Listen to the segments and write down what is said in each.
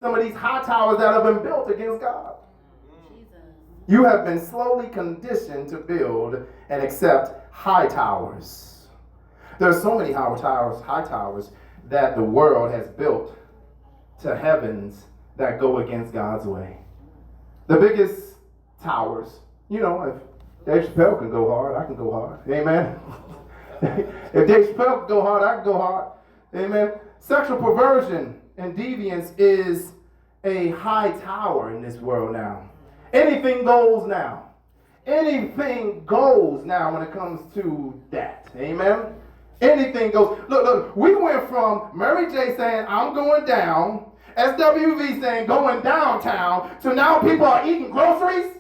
some of these high towers that have been built against God. You have been slowly conditioned to build and accept high towers. There are so many high towers that the world has built to heavens that go against God's way. The biggest towers, you know, if Dave Chappelle can go hard, I can go hard. Amen. If Dave Chappelle can go hard, I can go hard. Amen. Sexual perversion and deviance is a high tower in this world now. Anything goes now. Anything goes now when it comes to that. Amen. Anything goes. Look, we went from Mary J saying, I'm going down, SWV saying, going downtown, to now people are eating groceries.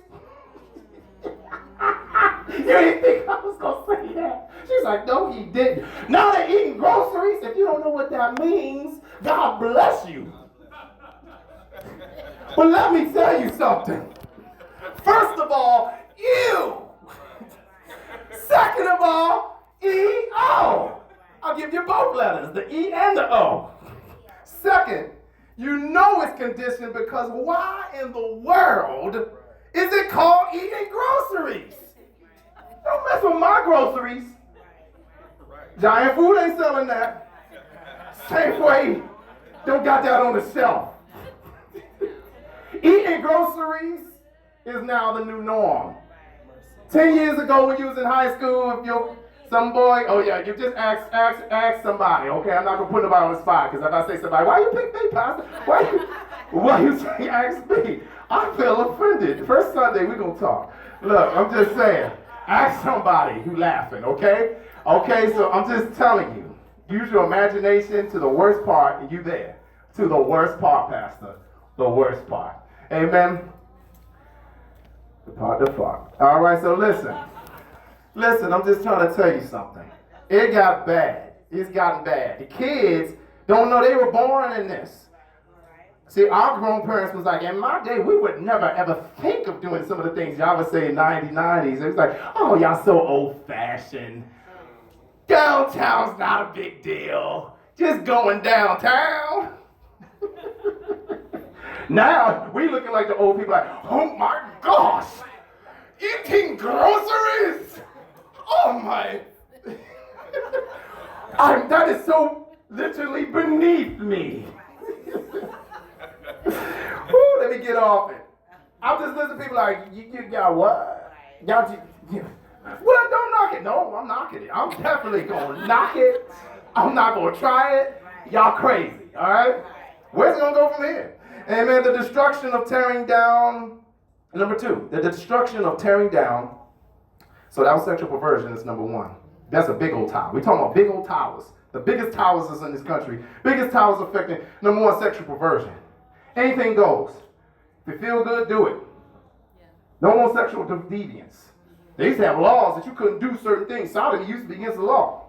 You didn't think I was going to say that? She's like, no, he didn't. Now they're eating groceries. If you don't know what that means, God bless you. But let me tell you something. First of all, ew. Second of all, E-O. I'll give you both letters, the E and the O. Second, you know it's conditioned because why in the world is it called eating groceries? Don't mess with my groceries. Giant Food ain't selling that. Safeway don't got that on the shelf. Eating groceries is now the new norm. 10 years ago when you was in high school, if you some boy, oh yeah, you just ask somebody, okay? I'm not gonna put nobody on the spot, because if I say somebody, why you pick me, Pastor? Why you say ask me? I feel offended. First Sunday, we're gonna talk. Look, I'm just saying, ask somebody who laughing, okay? Okay, so I'm just telling you, use your imagination to the worst part, and you there. To the worst part, Pastor. The worst part. Amen? The part. All right, so listen. Listen, I'm just trying to tell you something. It got bad. It's gotten bad. The kids don't know they were born in this. See, our grown parents was like, in my day, we would never ever think of doing some of the things y'all would say in 90s. It was like, oh, y'all so old-fashioned. Downtown's not a big deal. Just going downtown. Now, we looking like the old people like, oh my gosh, eating groceries? Oh my. That is so literally beneath me. Woo, let me get off it. I'm just listening to people like, you got what? Well, don't knock it. No, I'm knocking it. I'm definitely going to knock it. I'm not going to try it. Y'all crazy, all right? Where's it going to go from here? Amen. The destruction of tearing down. Number 2, the destruction of tearing down. So that was sexual perversion. Is number 1. That's a big old tower. We're talking about big old towers. The biggest towers is in this country. Biggest towers affecting. Number 1, sexual perversion. Anything goes. If you feel good, do it. No more sexual deviance. They used to have laws that you couldn't do certain things. Sodomy used to be against the law.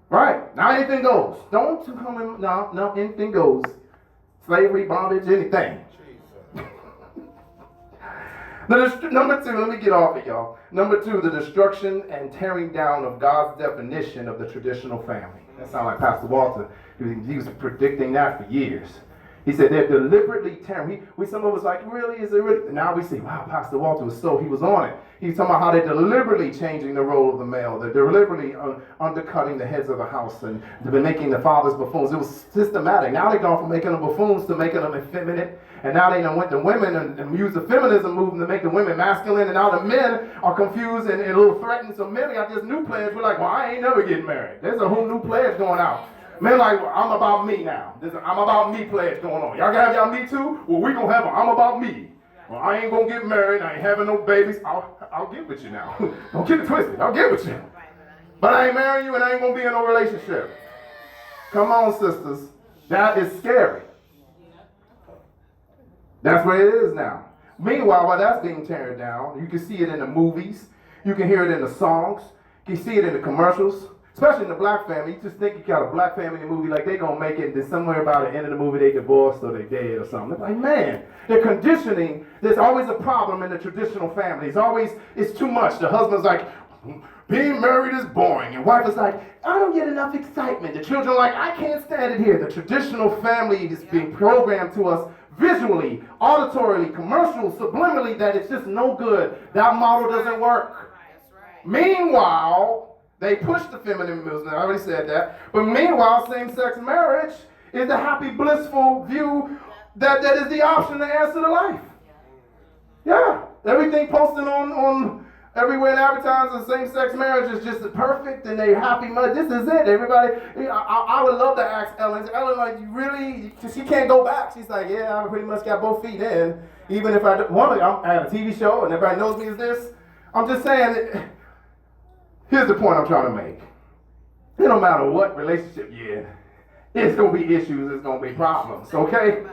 Right? Now anything goes. Don't come in. No, anything goes. Slavery, bondage, anything. Number 2, let me get off it, y'all. Number 2, the destruction and tearing down of God's definition of the traditional family. That sounds like Pastor Walter. He was predicting that for years. He said they're deliberately tearing. Some of us like, really? Is it really? Now we see, wow, Pastor Walter he was on it. He was talking about how they're deliberately changing the role of the male. They're deliberately undercutting the heads of the house and they've been making the fathers buffoons. It was systematic. Now they've gone from making them buffoons to making them effeminate. And now they done went to women and used the feminism movement to make the women masculine. And now the men are confused and a little threatened. So men got this new pledge. We're like, well, I ain't never getting married. There's a whole new pledge going out. Men like, well, I'm about me now. There's I'm about me pledge going on. Y'all gonna have y'all me too? Well, we gonna have a I'm about me. Well, I ain't gonna get married. I ain't having no babies. I'll get with you now. Don't get it twisted. I'll get with you. But I ain't marrying you and I ain't gonna be in no relationship. Come on, sisters. That is scary. That's what it is now. Meanwhile, while that's being torn down, you can see it in the movies. You can hear it in the songs. You can see it in the commercials. Especially in the black family. You just think you got a black family in a movie like they gonna make it, and then somewhere about the end of the movie they divorced or they dead or something. It's like, man, they're conditioning. There's always a problem in the traditional family. It's too much. The husband's like, being married is boring. And wife is like, I don't get enough excitement. The children are like, I can't stand it here. The traditional family is being programmed to us visually, auditorily, commercial, subliminally, that it's just no good. That model doesn't work. Meanwhile, they push the feminine movement. I already said that. But meanwhile, same-sex marriage is the happy, blissful view that is the option to answer to life. Yeah. Everything posted on everywhere in advertising, same-sex marriage is just perfect and they're happy. This is it, everybody. I would love to ask Ellen. Ellen, like, you really? She can't go back. She's like, yeah, I pretty much got both feet in. Even if I have a TV show and everybody knows me as this. I'm just saying, here's the point I'm trying to make. It don't matter what relationship you're in. It's going to be issues. It's going to be problems, okay?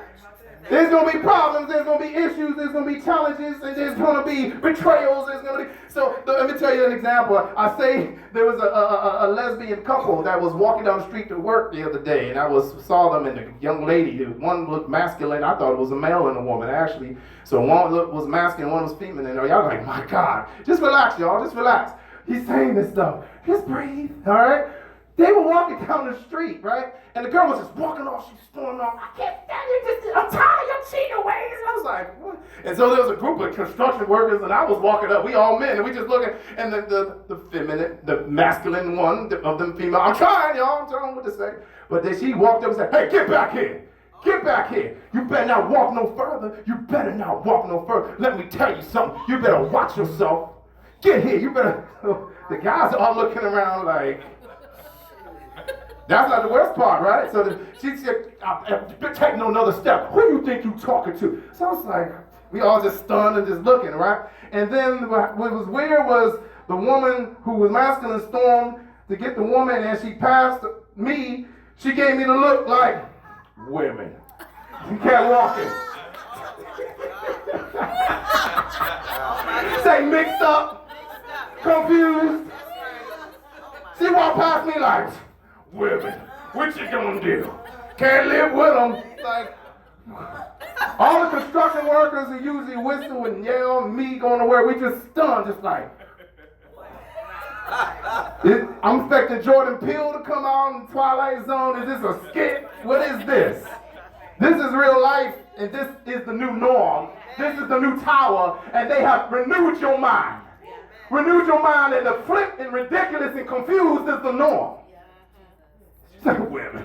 There's going to be problems, there's going to be issues, there's going to be challenges, and there's going to be betrayals, there's going to be... So, let me tell you an example. I say there was a lesbian couple that was walking down the street to work the other day, and I saw them, and the young lady, one looked masculine, I thought it was a male and a woman, actually. So one was masculine, one was feminine, and y'all like, my God, just relax, y'all, just relax. He's saying this stuff. Just breathe, all right? They were walking down the street, right? And the girl was just walking off. She's storming off. I can't stand it. I'm tired of your cheating ways. And I was like, what? And so there was a group of construction workers, and I was walking up. We all men, and we just looking. And the feminine, the masculine one of them female. I'm trying, y'all. I'm trying what to say. But then she walked up and said, hey, get back here. Get back here. You better not walk no further. You better not walk no further. Let me tell you something. You better watch yourself. Get here. You better. The guys are all looking around like... That's not the worst part, right? So she said, take no another step. Who you think you talking to? So I was like, we all just stunned and just looking, right? And then what was weird was the woman who was masculine stormed to get the woman, and she passed me. She gave me the look like, women. You can't walk it. Say mixed up, confused. She walked past me like, women, what you gonna do? Can't live with them. Like, all the construction workers who usually whistle and yell, me going to work, we just stunned, just like. I'm expecting Jordan Peele to come out in Twilight Zone. Is this a skit? What is this? This is real life, and this is the new norm. This is the new tower, and they have renewed your mind. Renewed your mind, and the flip and ridiculous and confused is the norm. Women,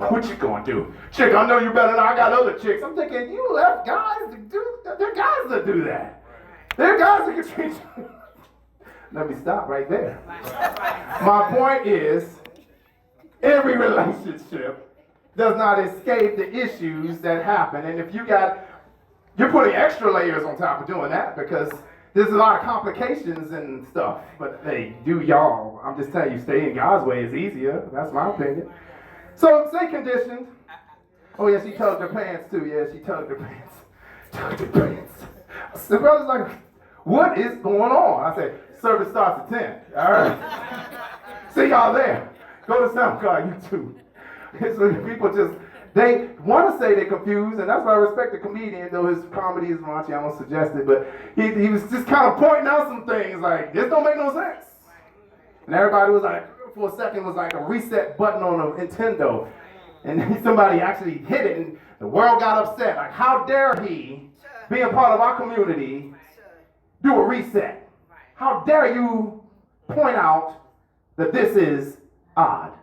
what you gonna do? Chick, I know you better than I got other chicks. I'm thinking, you left guys to do, there are guys that do that. There are guys that can treat you. Let me stop right there. My point is, every relationship does not escape the issues that happen. And if you're putting extra layers on top of doing that because there's a lot of complications and stuff, but hey, do y'all. I'm just telling you, staying God's way is easier. That's my opinion. So, stay conditioned. Oh, yeah, she tugged her pants, too. Yeah, she tugged her pants. Tugged her pants. The brother's like, what is going on? I said, service starts at 10. All right. See y'all there. Go to SoundCloud, YouTube. So people just... They want to say they're confused, and that's why I respect the comedian, though his comedy is raunchy, I won't suggest it, but he was just kind of pointing out some things like, this don't make no sense. And everybody was like, for a second, was like a reset button on a Nintendo. And somebody actually hit it, and the world got upset. Like, how dare he, being part of our community, do a reset? How dare you point out that this is odd?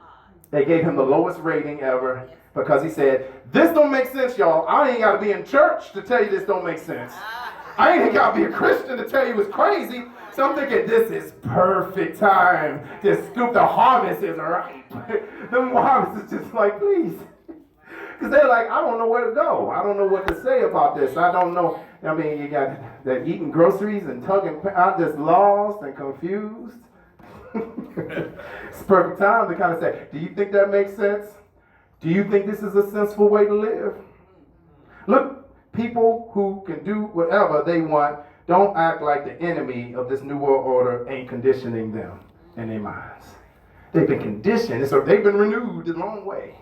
They gave him the lowest rating ever. Because he said, this don't make sense, y'all. I ain't got to be in church to tell you this don't make sense. I ain't got to be a Christian to tell you it's crazy. So I'm thinking, this is perfect time to scoop. The harvest is right. The harvest is just like, please. Because they're like, I don't know where to go. I don't know what to say about this. I don't know. I mean, you got that eating groceries and tugging. I'm just lost and confused. It's perfect time to kind of say, do you think that makes sense? Do you think this is a sensible way to live? Look, people who can do whatever they want don't act like the enemy of this new world order ain't conditioning them in their minds. They've been conditioned, so they've been renewed the wrong way.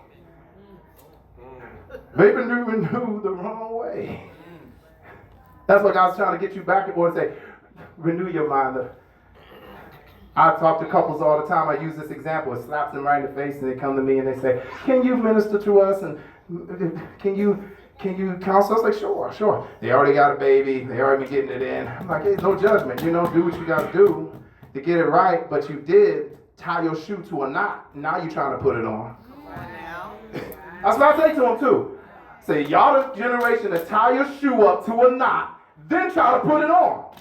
They've been renewed the wrong way. That's what God's trying to get you back in order to say, renew your mind. I talk to couples all the time. I use this example. It slaps them right in the face, and they come to me and they say, "Can you minister to us? And can you counsel us?" Like, sure. They already got a baby. They already been getting it in. I'm like, hey, no judgment. Do what you got to do to get it right. But you did tie your shoe to a knot. Now you're trying to put it on. That's what I say to them too. Say, y'all the generation that tie your shoe up to a knot, then try to put it on.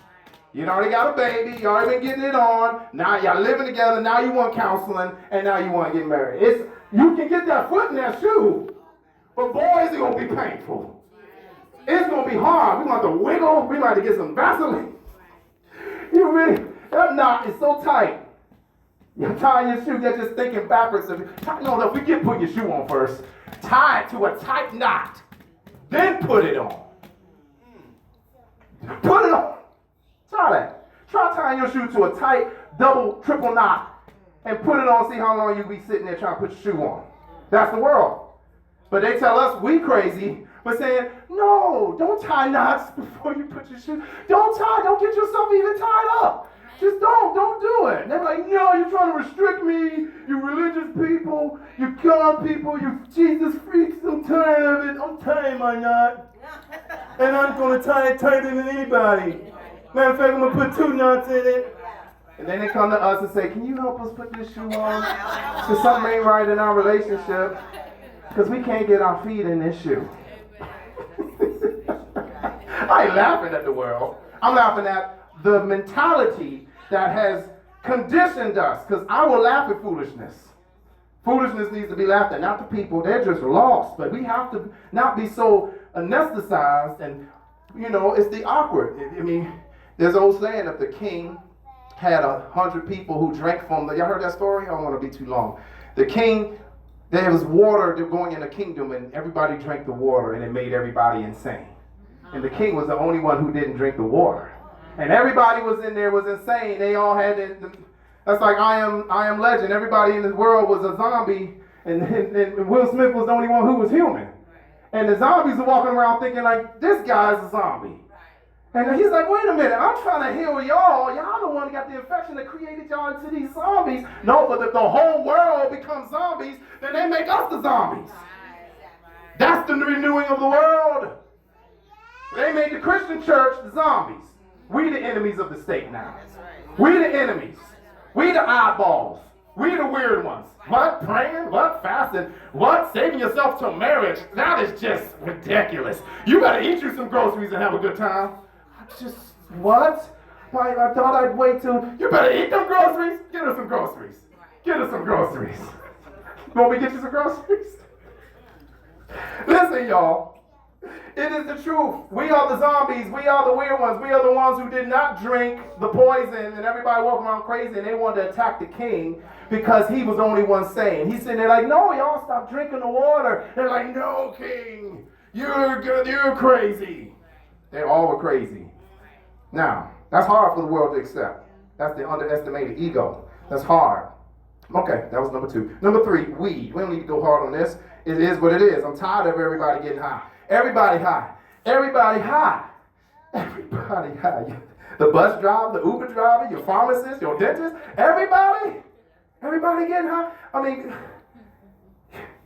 You already got a baby, you already been getting it on, now y'all living together, now you want counseling, and now you want to get married. You can get that foot in that shoe, but boy, is it going to be painful. It's going to be hard. We're going to have to wiggle, we might have to get some Vaseline. That knot is so tight. You're tying your shoe, they're just thinking backwards. No, forget putting your shoe on first. Tie it to a tight knot, then put it on. Put it on. Try that. Try tying your shoe to a tight, double, triple knot and put it on, see how long you'll be sitting there trying to put your shoe on. That's the world. But they tell us we crazy for saying, no, don't tie knots before you put your shoe. Don't get yourself even tied up. Just don't do it. And they're like, no, you're trying to restrict me, you religious people, you God people, you Jesus freaks. I'm tired of it. I'm tying my knot. And I'm going to tie it tighter than anybody. Matter of fact, I'm going to put 2 knots in it. And then they come to us and say, can you help us put this shoe on? Because something ain't right in our relationship. Because we can't get our feet in this shoe. I ain't laughing at the world. I'm laughing at the mentality that has conditioned us. Because I will laugh at foolishness. Foolishness needs to be laughed at, not the people. They're just lost. But we have to not be so anesthetized and, it's the awkward. There's an old saying that the king had 100 people who drank from y'all heard that story? I don't want to be too long. The king, there was water going in the kingdom and everybody drank the water and it made everybody insane. And the king was the only one who didn't drink the water. And everybody was in there was insane. They all had that's like I am legend. Everybody in this world was a zombie and Will Smith was the only one who was human. And the zombies are walking around thinking like, this guy's a zombie. And he's like, wait a minute, I'm trying to heal y'all. Y'all the one that got the infection that created y'all into these zombies. No, but if the whole world becomes zombies, then they make us the zombies. That's the renewing of the world. They made the Christian church the zombies. We the enemies of the state now. We the enemies. We the oddballs. We the weird ones. What? Praying? What? Fasting? What? Saving yourself till marriage? That is just ridiculous. You better eat you some groceries and have a good time. Just, what? I thought I'd wait till... You better eat them groceries. Get us some groceries. Get us some groceries. Want me to get you some groceries? Listen, y'all. It is the truth. We are the zombies. We are the weird ones. We are the ones who did not drink the poison and everybody walking around crazy and they wanted to attack the king because he was the only one sane. He's sitting there like, no, y'all stop drinking the water. They're like, no, king, you're crazy. They all were crazy. Now, that's hard for the world to accept. That's the underestimated ego. That's hard. Okay, that was number 2. Number 3, weed. We don't need to go hard on this. It is what it is. I'm tired of everybody getting high. Everybody high. Everybody high. Everybody high. The bus driver, the Uber driver, your pharmacist, your dentist, everybody getting high. And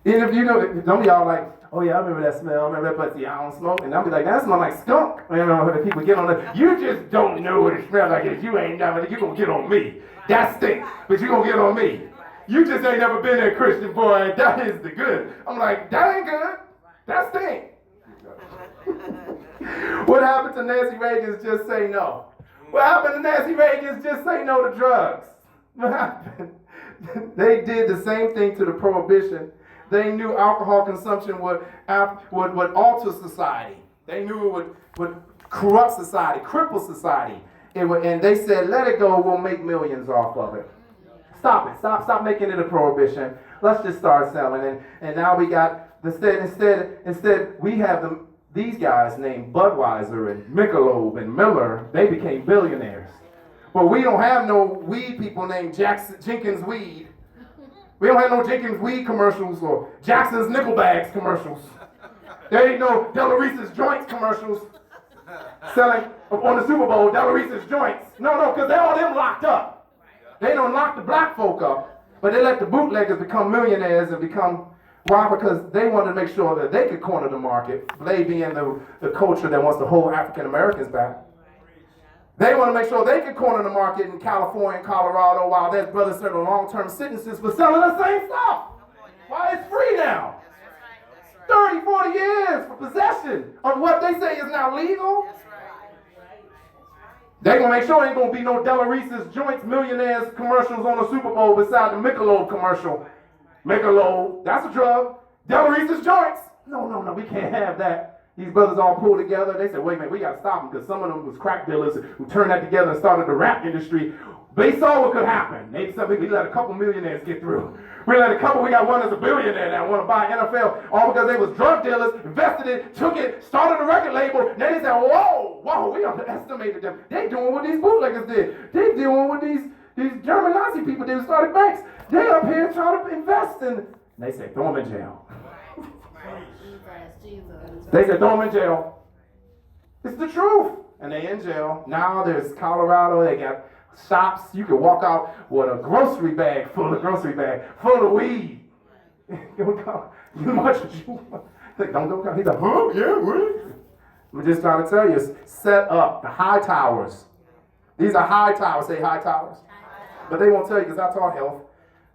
if some of y'all like, oh yeah, I remember that smell, I remember that, but see, I don't smoke. And I'll be like, that smells like skunk. When people get on it, you just don't know what it smells like. If you ain't never, you gonna get on me. That stinks, but you gonna get on me. You just ain't never been there, Christian boy. That is the good. I'm like, that ain't good. That stinks. What happened to Nancy Reagan's just say no? What happened to Nancy Reagan's just say no to drugs? What happened? They did the same thing to the prohibition. They knew alcohol consumption would alter society. They knew it would corrupt society, cripple society. And they said, let it go, we'll make millions off of it. Stop it. Stop making it a prohibition. Let's just start selling. And now we got, instead we have these guys named Budweiser and Michelob and Miller. They became billionaires. But we don't have no weed people named Jenkins Weed. We don't have no Jenkins Weed commercials or Jackson's Nickel Bags commercials. There ain't no Della Reese's Joints commercials selling on the Super Bowl, Della Reese's Joints. No, because they're all them locked up. They don't lock the black folk up, but they let the bootleggers become millionaires and become, why? Because they wanted to make sure that they could corner the market, they being the culture that wants to hold African Americans back. They want to make sure they can corner the market in California and Colorado while their brothers serving long-term sentences for selling the same stuff. Why it's free now? 30, 40 years for possession of what they say is now legal. They're going to make sure there ain't going to be no Della Reese's Joints Millionaires commercials on the Super Bowl beside the Michelob commercial. Michelob, that's a drug. Della Reese's Joints. No, we can't have that. These brothers all pulled together. They said, wait a minute, we got to stop them because some of them was crack dealers who turned that together and started the rap industry. They saw what could happen. They said, we let a couple millionaires get through. We got one that's a billionaire now, want to buy NFL, all because they was drug dealers, invested it, took it, started a record label. Then they said, whoa, we underestimated them. They doing what these bootleggers did. They doing what these German Nazi people did who started banks. They up here trying to invest in. They said, throw them in jail. They said, throw them in jail. It's the truth. And they in jail. Now there's Colorado. They got shops. You can walk out with a grocery bag full of weed. You much as you want. Don't go. He's like, huh? Yeah, really? I'm just trying to tell you, set up the high towers. These are high towers. Say high towers. But they won't tell you because I taught health.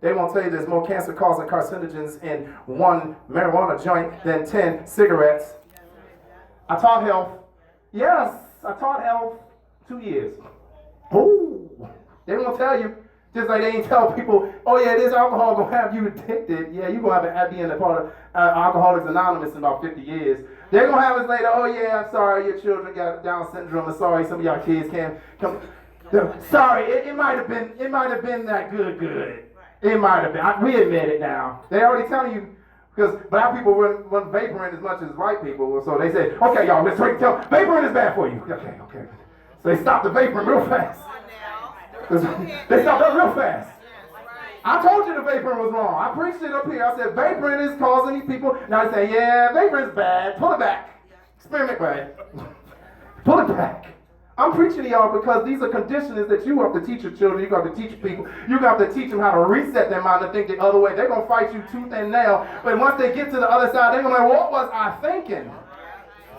They won't tell you there's more cancer-causing carcinogens in one marijuana joint than 10 cigarettes. I taught health. Yes, I taught health 2 years. Oh, they won't tell you. Just like they ain't tell people, oh yeah, this alcohol gonna have you addicted. Yeah, you gonna have to be in a part of Alcoholics Anonymous in about 50 years. They're gonna have us later, oh yeah, I'm sorry, your children got Down syndrome. I'm sorry, some of y'all kids can't come. Sorry, it might have been that good. It might have been. We admit it now. They already telling you, because black people run vaporing as much as white people. So they say, okay, y'all, let's wait till vaporing is bad for you. Okay. So they stopped the vaporing real fast. They stopped that real fast. I told you the vaporing was wrong. I preached it up here. I said vaporing is causing these people. Now they say, yeah, vaporing is bad. Pull it back. Experiment with it. Pull it back. I'm preaching to y'all because these are conditionings that you have to teach your children. You have to teach people. You have to teach them how to reset their mind to think the other way. They're going to fight you tooth and nail. But once they get to the other side, they're going to be like, what was I thinking?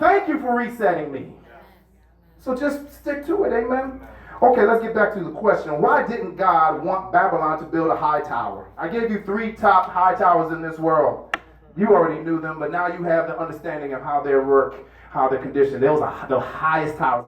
Thank you for resetting me. So just stick to it, amen? Okay, let's get back to the question. Why didn't God want Babylon to build a high tower? I gave you 3 top high towers in this world. You already knew them, but now you have the understanding of how they work, how they're conditioned. Those are the highest towers.